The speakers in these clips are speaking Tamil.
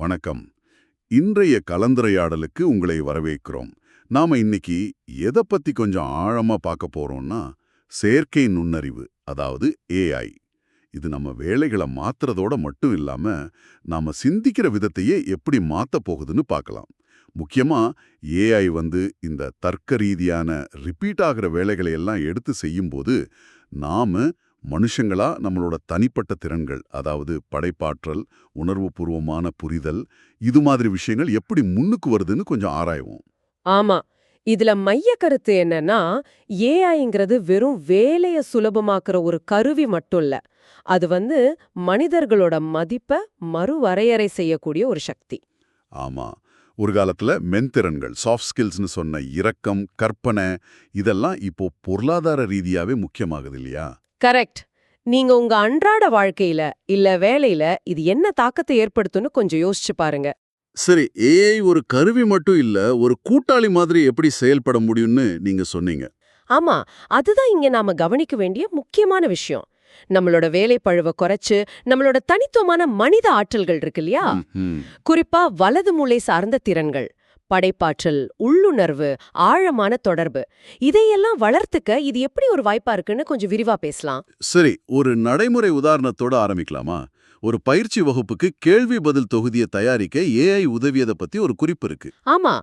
வணக்கம். இன்றைய கலந்துரையாடலுக்கு உங்களை வரவேற்கிறோம். நாம இன்னைக்கு எதை பத்தி கொஞ்சம் ஆழமா பார்க்க போறோம்னா, செயற்கை நுண்ணறிவு, அதாவது ஏஐ. இது நம்ம வேலைகளை மாத்துறதோட மட்டும் இல்லாம, நாம சிந்திக்கிற விதத்தையே எப்படி மாத்தப் போகுதுன்னு பார்க்கலாம். முக்கியமா ஏஐ இந்த தர்க்க ரீதியான ரிப்பீட் ஆகிற வேலைகளை எல்லாம் எடுத்து செய்யும்போது, நாம மனுஷங்களா நம்மளோட தனிப்பட்ட திறன்கள், அதாவது படைப்பாற்றல், உணர்வுபூர்வமான புரிதல், இது மாதிரி விஷயங்கள் எப்படி முன்னுக்கு வருதுன்னு கொஞ்சம் ஆராய்வோம். ஆமா. இதுல மைய கருத்து என்னன்னா, ஏஐங்கிறது வெறும் வேலைய சுலபமாக்குற ஒரு கருவி மட்டும் இல்ல. அது மனிதர்களோட மதிப்ப மறுவரையறை செய்யக்கூடிய ஒரு சக்தி. ஆமா. ஒரு காலத்துல மென்திறன்கள், சாஃப்ட் ஸ்கில்ஸ்னு சொன்ன இரக்கம், கற்பனை, இதெல்லாம் இப்போ பொருளாதார ரீதியாவே முக்கியமாகுது இல்லையா? கரெக்ட். நீங்க உங்க அன்றாட வாழ்க்கையில இல்ல வேலையில இது என்ன தாக்கத்தை ஏற்படுத்தும்னு கொஞ்சம் யோசிச்சு பாருங்க. சரி, ஏஐ ஒரு கருவி மட்டும் இல்ல, ஒரு கூட்டாளி மாதிரி எப்படி செயல்பட முடியும்னு நீங்க சொன்னீங்க. ஆமா, அதுதான் இங்க நாம கவனிக்க வேண்டிய முக்கியமான விஷயம். நம்மளோட வேலை பழுவ குறைச்சு நம்மளோட தனித்துவமான மனித ஆற்றல்கள் இருக்கு இல்லையா? ம்ஹும். குறிப்பா வலது மூளை சார்ந்த திறன்கள், படைப்பாற்றல், உள்ளுணர்வு, ஆழமான தொடர்பு, இதையெல்லாம் வளர்த்துக்க இது எப்படி ஒரு வாய்ப்பா இருக்குன்னு கொஞ்சம் விரிவா பேசலாம். சரி, ஒரு நடைமுறை உதாரணத்தோட ஆரம்பிக்கலாமா? ஒரு பயிற்சி வகுப்புக்கு கேள்வி பதில் தொகுதியை தயாரிக்க ஏஐ உதவியதை பத்தி ஒரு குறிப்பு இருக்கு. ஆமா.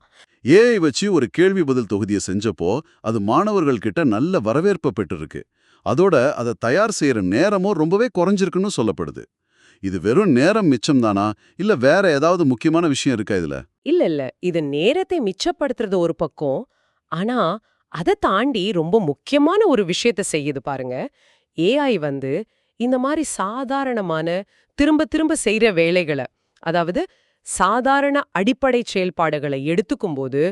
ஏஐ வச்சு ஒரு கேள்வி பதில் தொகுதியை செஞ்சப்போ அது மாணவர்கள் கிட்ட நல்ல வரவேற்பை பெற்றிருக்கு. அதோட அதை தயார் செய்யற நேரமும் ரொம்பவே குறைஞ்சிருக்குன்னு சொல்லப்படுது. இது வெறும் நேரம் மிச்சம் தானா, இல்ல வேற ஏதாவது முக்கியமான விஷயம் இருக்கா இதுல? இல்ல, இது நேரத்தை மிச்சப்படுத்துறது ஒரு பக்கம். ஆனா அதை தாண்டி ரொம்ப முக்கியமான ஒரு விஷயத்த செய்யுது பாருங்க. ஏஐ இந்த மாதிரி சாதாரணமான திரும்ப திரும்ப செய்யற வேலைகளை, அதாவது சாதாரண அடிப்படை செயல்பாடுகளை எடுத்துக்கும்போது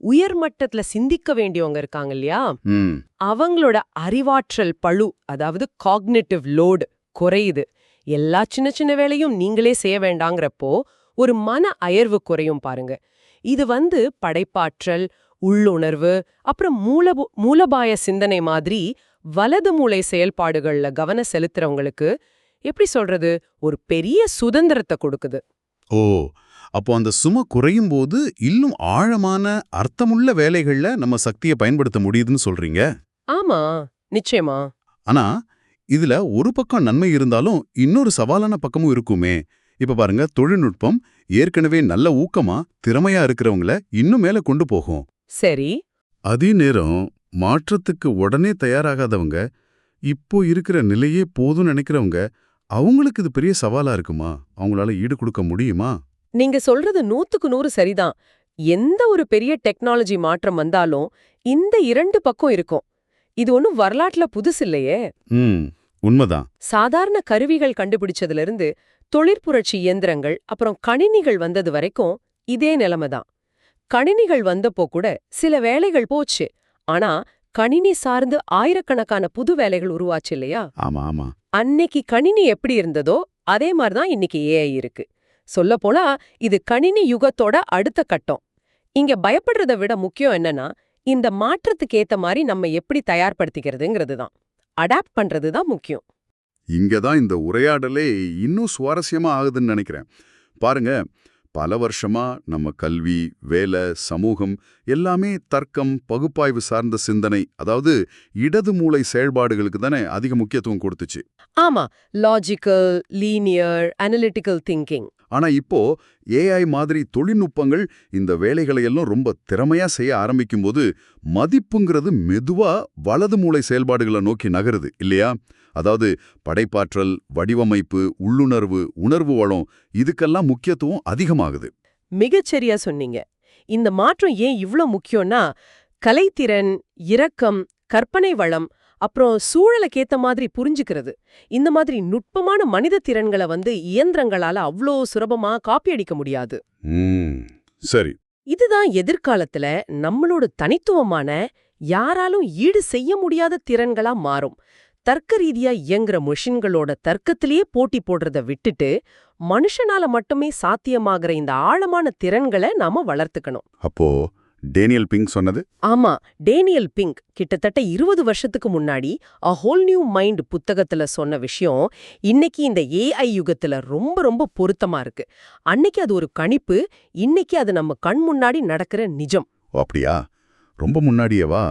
உயர்மட்டத்துல சிந்திக்க வேண்டியவங்க இருக்காங்க இல்லையா, ம். அவங்களோட அறிவாற்றல் பளு, அதாவது காக்னிட்டிவ் லோடு குறையுது. எல்லா சின்ன சின்ன வேலையும் நீங்களே செய்ய வேண்டாங்கிறப்போ ஒரு மன அயர்வு குறையும் பாருங்க. இது படைப்பாற்றல், உள்ளுணர்வு, அப்புறம் மூலபாய சிந்தனை மாதிரி வலது மூளை செயல்பாடுகள்ல கவனம் செலுத்துறவங்களுக்கு எப்படி சொல்றது, ஒரு பெரிய சுதந்திரத்தை கொடுக்குது. ஓ, அப்போ அந்த சுமை குறையும் போது இன்னும் ஆழமான அர்த்தமுள்ள வேலைகள்ல நம்ம சக்தியை பயன்படுத்த முடியுதுன்னு சொல்றீங்க. ஆமா, நிச்சயமா. ஆனா இதுல ஒரு பக்கம் நன்மை இருந்தாலும் இன்னொரு சவாலான பக்கமும் இருக்குமே. இப்ப பாருங்க, தொழில்நுட்பம் ஏற்கனவே நல்ல ஊக்கமா திறமையா இருக்கிறவங்கள இன்னும் மேல கொண்டு போகும். சரி. அதே நேரம் மாற்றத்துக்கு உடனே தயாராகாதவங்க, இப்போ இருக்கிற நிலையே போதும்னு நினைக்கிறவங்க, அவங்களுக்கு இது பெரிய சவாலா இருக்குமா? அவங்களால ஈடு கொடுக்க முடியுமா? நீங்க சொல்றது 100க்கு 100 சரிதான். எந்த ஒரு பெரிய டெக்னாலஜி மாற்றம் வந்தாலும் இந்த இரண்டு பக்கம் இருக்கும். இது ஒன்னும் வரலாற்றுல புதுசு இல்லையே. உண்மைதான். சாதாரண கருவிகள் கண்டுபிடிச்சதுல இருந்து தொழிற்புரட்சி இயந்திரங்கள் அப்புறம் கணினிகள் வந்தது வரைக்கும் இதே நிலைமைதான். கணினிகள் வந்தப்போ கூட சில வேலைகள் போச்சு. ஆனா கணினி சார்ந்து ஆயிரக்கணக்கான புது வேலைகள் உருவாச்சு இல்லையா? ஆமா ஆமா. அன்னைக்கு கணினி எப்படி இருந்ததோ அதே மாதிரிதான் இன்னைக்கு ஏஐ இருக்கு. சொல்லப்போனா இது கணினி யுகத்தோட அடுத்த கட்டம். இங்க பயப்படுறதை விட முக்கியம் என்னன்னா, இந்த மாற்றத்துக்கு ஏத்த மாதிரி நம்ம எப்படி தயார்படுத்திக்கிறதுங்கிறது தான். அடாப்ட் பண்றது தான் முக்கியம். இங்கதான் இந்த உரையாடலே இன்னும் சுவாரஸ்யமா ஆகுதுன்னு நினைக்கிறேன். பாருங்க, பல வருஷமா நம்ம கல்வி, வேலை, சமூகம் எல்லாமே தர்க்கம், பகுப்பாய்வு சார்ந்த சிந்தனை, அதாவது இடது மூளை செயல்பாடுகளுக்கு தானே அதிக முக்கியத்துவம் கொடுத்துச்சு. ஆமா, லாஜிக்கல், லீனியர், அனலிட்டிக்கல் திங்கிங். ஆனா இப்போ ஏஐ மாதிரி தொழில்நுட்பங்கள் இந்த வேலைகளை எல்லாம் ரொம்ப திறமையா செய்ய ஆரம்பிக்கும்போது மதிப்புங்கிறது மெதுவா வலது மூளை செயல்பாடுகளை நோக்கி நகருது இல்லையா? அதாவது படைப்பாற்றல், வடிவமைப்பு, உள்ளுணர்வு, உணர்வு வளம், இதுக்கெல்லாம் முக்கியத்துவம் அதிகமாகுது. மிகச்சரியா சொன்னீங்க. இந்த மாற்றம் ஏன் இவ்ளோ முக்கியம்னா, கலைத்திறன், இரக்கம், கற்பனை வளம், அப்புறம் சூழலுக்கேத்த மாதிரி புரிஞ்சுக்கிறது, இந்த மாதிரி நுட்பமான மனித திறன்களை இயந்திரங்களால அவ்ளோ சுலபமா காப்பி அடிக்க முடியாது. சரி. இதுதான் எதிர்காலத்துல நம்மளோட தனித்துவமான, யாராலும் ஈடு செய்ய முடியாத திறன்களா மாறும். தர்க்க ரீதியா இயங்குற மெஷின்களோட தர்க்கத்திலேயே போட்டி போடுறத விட்டுட்டு மனுஷனால மட்டுமே சாத்தியமாகிற இந்த ஆழமான திறன்களை நாம வளர்த்துக்கணும். அப்போ டேனியல் பிங்க் சொன்னது? ஆமா, டேனியல் பிங்க் கிட்டத்தட்ட 20 வருஷத்துக்கு முன்னாடி அ ஹோல் நியூ மைண்ட் புத்தகத்துல சொன்ன விஷயம் இன்னைக்கு இந்த ஏஐ யுகத்துல ரொம்ப ரொம்ப பொருத்தமா இருக்கு. அன்னைக்கு அது ஒரு கணிப்பு, இன்னைக்கு அது நம்ம கண் முன்னாடி நடக்கிற நிஜம். ஓ, அப்படியா? ரொம்ப முன்னாடியேவா?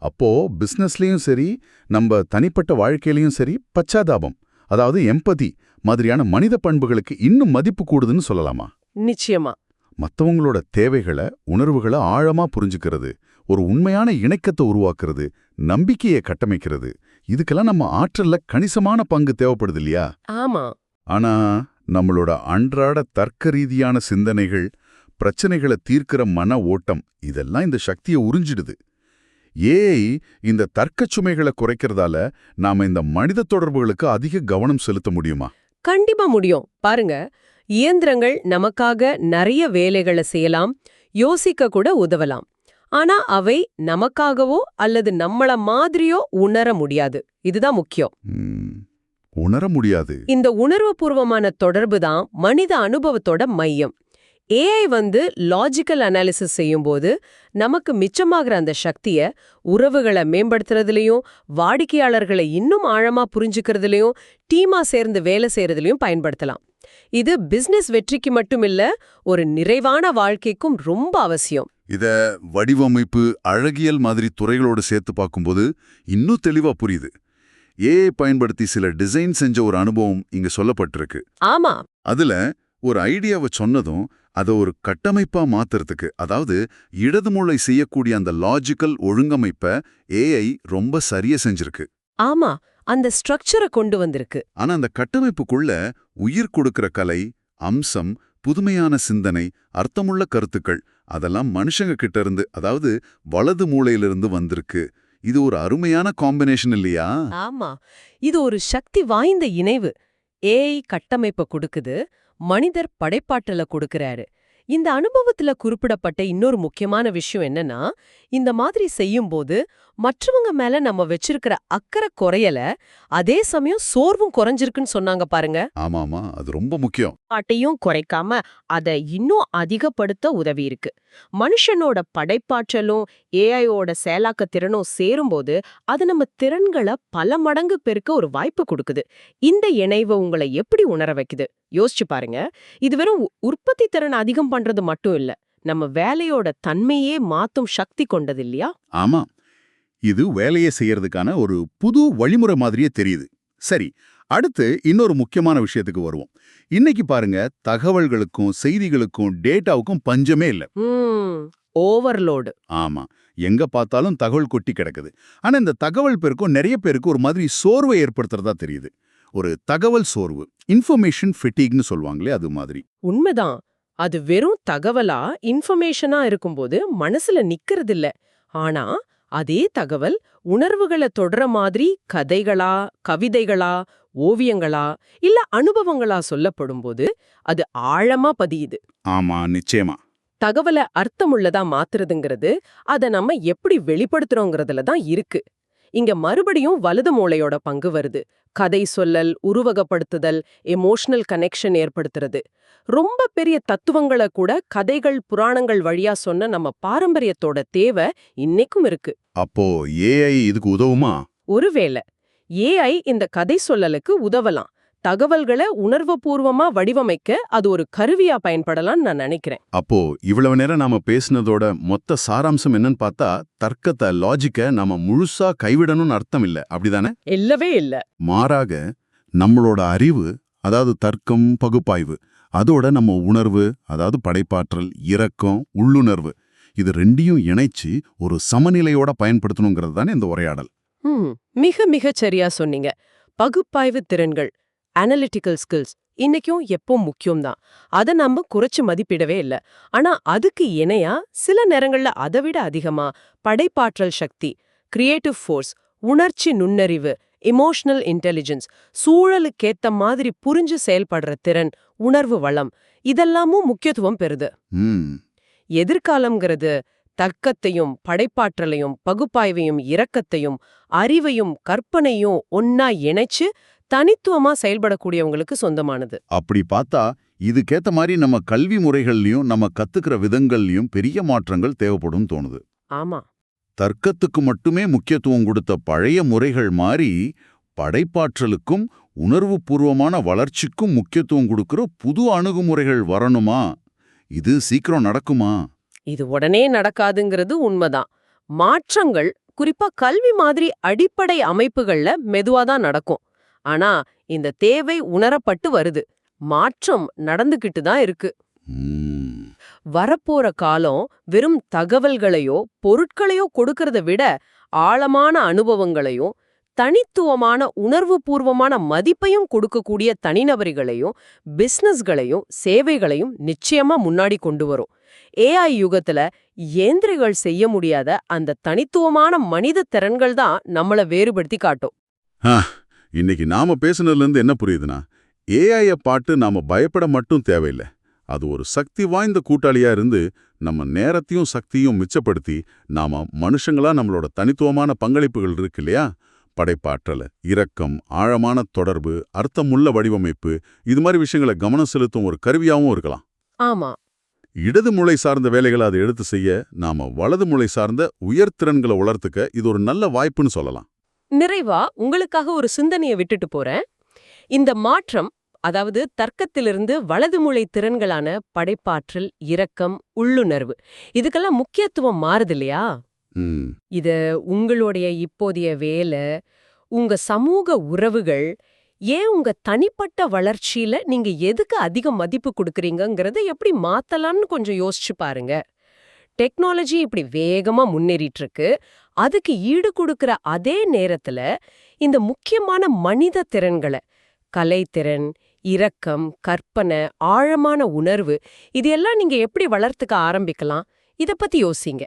அப்போ பிசினஸ்லயும் சரி, நம்ம தனிப்பட்ட வாழ்க்கையிலயும் சரி, பச்சாதாபம், அதாவது எம்பதி மாதிரியான மனித பண்புகளுக்கு இன்னும் மதிப்பு கூடுதுன்னு சொல்லலாமா? நிச்சயமா. மத்தவங்களோட தேவைகளை, உணர்வுகளை ஆழமா புரிஞ்சுக்கிறது, ஒரு உண்மையான இணக்கத்தை உருவாக்குறது, நம்பிக்கையை கட்டமைக்கிறது, இதுக்கெல்லாம் நம்ம ஆற்றல்ல கணிசமான பங்கு தேவைப்படுது இல்லையா? ஆமா. ஆனா நம்மளோட அன்றாட தர்க்க ரீதியான சிந்தனைகள், பிரச்சனைகளை தீர்க்கிற மன ஓட்டம், இதெல்லாம் இந்த சக்தியை உறிஞ்சிடுது. ஏஐ இந்த தர்க்கச் சுமைகளை குறைக்கிறதால நாம இந்த மனித தொடர்புகளுக்கு அதிக கவனம் செலுத்த முடியுமா? கண்டிப்பா முடியும். பாருங்க, இயந்திரங்கள் நமக்காக நிறைய வேலைகளை செய்யலாம், யோசிக்க கூட உதவலாம். ஆனா அவை நமக்காகவோ அல்லது நம்மள மாதிரியோ உணர முடியாது. இதுதான் முக்கியம். ம், உணர முடியாது. இந்த உணர்வுபூர்வமான தொடர்பு தான் மனித அனுபவத்தோட மையம். ஏஐ லாஜிக்கல் அனாலிசிஸ் செய்யும்போது நமக்கு மிச்சமாகிற அந்த சக்தியை உறவுகளை மேம்படுத்துறதுலயும், வாடிக்கையாளர்களை இன்னும் ஆழமா புரிஞ்சுக்கிறதுலயும், டீமா சேர்ந்து வேலை செய்யறதுலயும் பயன்படுத்தலாம். இது பிசினஸ் வெற்றிக்கு மட்டும் இல்ல, ஒரு நிறைவான வாழ்க்கைக்கும் ரொம்ப அவசியம். இத வடிவமைப்பு, அழகியல் மாதிரி துறைகளோடு சேர்த்து பார்க்கும்போது இன்னும் தெளிவா புரியுது. ஏஐ பயன்படுத்தி சில டிசைன் செஞ்ச ஒரு அனுபவம் இங்க சொல்லப்பட்டிருக்கு. ஆமா. அதுல ஒரு ஐடியாவை சொன்னதும் அதை ஒரு கட்டமைப்பா மாத்துறதுக்கு, அதாவது இடது மூளை செய்யக்கூடிய அந்த லாஜிக்கல் ஒழுங்கமைப்பை ஏஐ ரொம்ப சரியா செஞ்சிருக்கு. ஆமா, அந்த ஸ்ட்ரக்சரை கொண்டு வந்திருக்கு. ஆனா அந்த கட்டமைப்புக்குள்ள உயிர் கொடுக்கிற கலை, அம்சம், புதுமையான சிந்தனை, அர்த்தமுள்ள கருத்துக்கள், அதெல்லாம் மனுஷங்க கிட்ட இருந்து, அதாவது வலது மூளையிலிருந்து வந்திருக்கு. இது ஒரு அருமையான காம்பினேஷன் இல்லையா? ஆமா, இது ஒரு சக்தி வாய்ந்த இணைவு. ஏஐ கட்டமைப்பை கொடுக்குது, மனிதர் படைப்பாற்றல கொடுக்கறாரு. இந்த அனுபவத்துல குறிப்பிடப்பட்ட இன்னொரு முக்கியமான விஷயம் என்னன்னா, இந்த மாதிரி செய்யும்போது மற்றவங்க மேல நம்ம வச்சிருக்கிற அக்கறை குறையல, அதே சமயம் சோர்வும் குறைஞ்சிருக்குன்னு சொன்னாங்க பாருங்க. ஆமாமா, அது ரொம்ப முக்கியம். பாட்டையும் குறைக்காம அதை இன்னும் அதிகப்படுத்த உதவி இருக்கு. மனுஷனோட படைப்பாற்றலும் ஏஐயோட செயலாக்க திறனும் சேரும்போது அது நம்ம திறன்களை பல மடங்கு பெருக்க ஒரு வாய்ப்பு கொடுக்குது. இந்த இணைவு உங்களை எப்படி உணர வைக்குது யோசிச்சு பாருங்க. இது வெறும் உற்பத்தி திறன் அதிகம் பண்றது மட்டும் இல்ல, நம்ம வேலையோட தன்மையே மாத்தும் சக்தி கொண்டது இல்லையா? ஆமா, இது வேலையை செய்யறதுக்கான ஒரு புது வழிமுறை மாதிரியே தெரியுது. சரி, அடுத்து இன்னொரு முக்கியமான விஷயத்துக்கு வருவோம். இன்னைக்கு பாருங்க, தகவல்களுக்கும் செய்திகளுக்கும் டேட்டாவுக்கும் பஞ்சமே இல்ல. ஓவர்லோடு. ஆமா, எங்க பார்த்தாலும் தகவல் கொட்டி கிடக்குது. ஆனா இந்த தகவல் பெருக்கும் நிறைய பேருக்கு ஒரு மாதிரி சோர்வை ஏற்படுத்துறதா தெரியுது. ஒரு தகவல் சோர்வு, இன்ஃபர்மேஷன் ஃபெட்டிக்னு சொல்லுவாங்களே, அது மாதிரி. உண்மைதான். அது வெறும் தகவலா, இன்ஃபர்மேஷனா இருக்கும்போது மனசுல நிக்கிறது இல்ல. ஆனா அதே தகவல் உணர்வுகளை தொடர மாதிரி கதைகளா, கவிதைகளா, ஓவியங்களா இல்ல அனுபவங்களா சொல்லப்படும்போது அது ஆழமா பதியுது. ஆமா, நிச்சயமா. தகவலை அர்த்தமுள்ளதா மாத்துறதுங்கிறது அதை நம்ம எப்படி வெளிப்படுத்துறோங்கிறதுல தான் இருக்கு. இங்க மறுபடியும் வலது மூளையோட பங்கு வருது. கதை சொல்லல், உருவகப்படுத்துதல், எமோஷனல் கனெக்ஷன் ஏற்படுத்துறது. ரொம்ப பெரிய தத்துவங்களை கூட கதைகள், புராணங்கள் வழியா சொன்ன நம்ம பாரம்பரியத்தோட தேவை இன்னைக்கும் இருக்கு. அப்போ ஏஐ இதுக்கு உதவுமா? ஒருவேளை ஏஐ இந்த கதை சொல்லலுக்கு உதவலாம். தகவல்களை உணர்வுபூர்வமா வடிவமைக்க அது ஒரு கருவியா பயன்படலாம்னு நான் நினைக்கிறேன். அப்போ இவ்வளவு நேரம் நாம பேசினதோட மொத்த சாராம்சம் என்னன்னு பார்த்தா, தர்க்கத்தை, லாஜிக்க நாம முழுசா கைவிடணும்னு அர்த்தம் இல்ல, அப்படிதானே? இல்லவே இல்ல. மாறாக நம்மளோட அறிவு, அதாவது தர்க்கம், பகுப்பாய்வு, அதோட நம்ம உணர்வு, அதாவது படைப்பாற்றல், இரக்கம், உள்ளுணர்வு, இது ரெண்டையும் இணைச்சு ஒரு சமநிலையோட பயன்படுத்தணுங்கிறது தானே இந்த உரையாடல். மிக மிகச் சரியா சொன்னீங்க. பகுப்பாய்வு திறன்கள், அனலிட்டிக்கல் ஸ்கில்ஸ் இன்னைக்கும் எப்போ முக்கியம்தான். அதை நம்ம குறைச்சு மதிப்பிடவே இல்ல. ஆனா அதுக்கு இணையா சில நேரங்கள்ல அதை விட அதிகமா படைப்பாற்றல் சக்தி, கிரியேட்டிவ் ஃபோர்ஸ், உணர்ச்சி நுண்ணறிவு, எமோஷனல் இன்டெலிஜென்ஸ், சூழலுக்கேத்த மாதிரி புரிஞ்சு செயல்படுற திறன், உணர்வு வளம், இதெல்லாமும் முக்கியத்துவம் பெறுது. எதிர்காலம்ங்கிறது தர்க்கத்தையும் படைப்பாற்றலையும் பகுப்பாய்வையும் இரக்கத்தையும் அறிவையும் கற்பனையும் ஒன்னா இணைச்சு தனித்துவமா செயல்படக்கூடியவங்களுக்கு சொந்தமானது. அப்படி பார்த்தா இதுக்கேத்த மாதிரி நம்ம கல்வி முறைகள்லயும் நம்ம கத்துக்கிற விதங்கள்லயும் பெரிய மாற்றங்கள் தேவைப்படும் தோணுது. ஆமா. தர்க்கத்துக்கு மட்டுமே முக்கியத்துவம் கொடுத்த பழைய முறைகள் மாறி படைப்பாற்றலுக்கும் உணர்வுபூர்வமான வளர்ச்சிக்கும் முக்கியத்துவம் கொடுக்கிற புது அணுகுமுறைகள் வரணுமா? இது சீக்கிரம் நடக்குமா? இது உடனே நடக்காதுங்கிறது உண்மைதான். மாற்றங்கள் குறிப்பா கல்வி மாதிரி அடிப்படை அமைப்புகள்ல மெதுவா தான் நடக்கும். ஆனா இந்த தேவை உணரப்பட்டு வருது. மாற்றம் நடந்துகிட்டு தான் இருக்கு. ம், வரப்போற காலம் வெறும் தகவல்களையோ பொருட்களையோ கொடுக்கறத விட ஆழமான அனுபவங்களையும் தனித்துவமான உணர்வுபூர்வமான மதிப்பையும் கொடுக்கக்கூடிய தனிநபர்களையும் பிசினஸ்களையும் சேவைகளையும் நிச்சயமா முன்னாடி கொண்டு வரும். ஏஐ யுகத்துல இயந்திரங்கள் செய்ய முடியாத அந்த தனித்துவமான மனித திறன்கள் தான் நம்மள வேறுபடுத்தி காட்டும். இன்னைக்கு நாம பேசுனதுலேருந்து என்ன புரியுதுன்னா, ஏஐய பாட்டு நாம பயப்பட மட்டும் தேவையில்லை. அது ஒரு சக்தி வாய்ந்த கூட்டாளியா இருந்து நம்ம நேரத்தையும் சக்தியும் மிச்சப்படுத்தி நாம மனுஷங்களா நம்மளோட தனித்துவமான பங்களிப்புகள் இருக்கு இல்லையா, படைப்பாற்றல், இரக்கம், ஆழமான தொடர்பு, அர்த்தமுள்ள வடிவமைப்பு, இது மாதிரி விஷயங்களை கவனம் செலுத்தும் ஒரு கருவியாவும் இருக்கலாம். ஆமா. இடது மூளை சார்ந்த வேலைகளை அதை எடுத்து செய்ய நாம வலது மூளை சார்ந்த உயர்திறன்களை வளர்த்துக்க இது ஒரு நல்ல வாய்ப்புன்னு சொல்லலாம். நிறைவா உங்களுக்காக ஒரு சிந்தனையை விட்டுட்டு போறேன். இந்த மாற்றம், அதாவது தர்க்கத்திலிருந்து வலதுமூளை திறன்களான படைப்பாற்றல், இரக்கம், உள்ளுணர்வு, இதுக்கெல்லாம் முக்கியத்துவம் மாறுது இல்லையா? ம், இது உங்களுடைய இப்போதைய வேலை, உங்க சமூக உறவுகள், ஏன் உங்க தனிப்பட்ட வளர்ச்சியில நீங்க எதுக்கு அதிக மதிப்பு கொடுக்கறீங்கங்கறத எப்படி மாத்தலாம்னு கொஞ்சம் யோசிச்சு பாருங்க. டெக்னாலஜி இப்படி வேகமா முன்னேறிட்டு இருக்கு. அதுக்கு ஈடு கொடுக்கிற அதே நேரத்துல இந்த முக்கியமான மனித திறன்களை, கலைத்திறன், இரக்கம், கற்பனை, ஆழமான உணர்வு, இது எல்லாம் நீங்க எப்படி வளர்த்துக்க ஆரம்பிக்கலாம்? இத பத்தி யோசிங்க.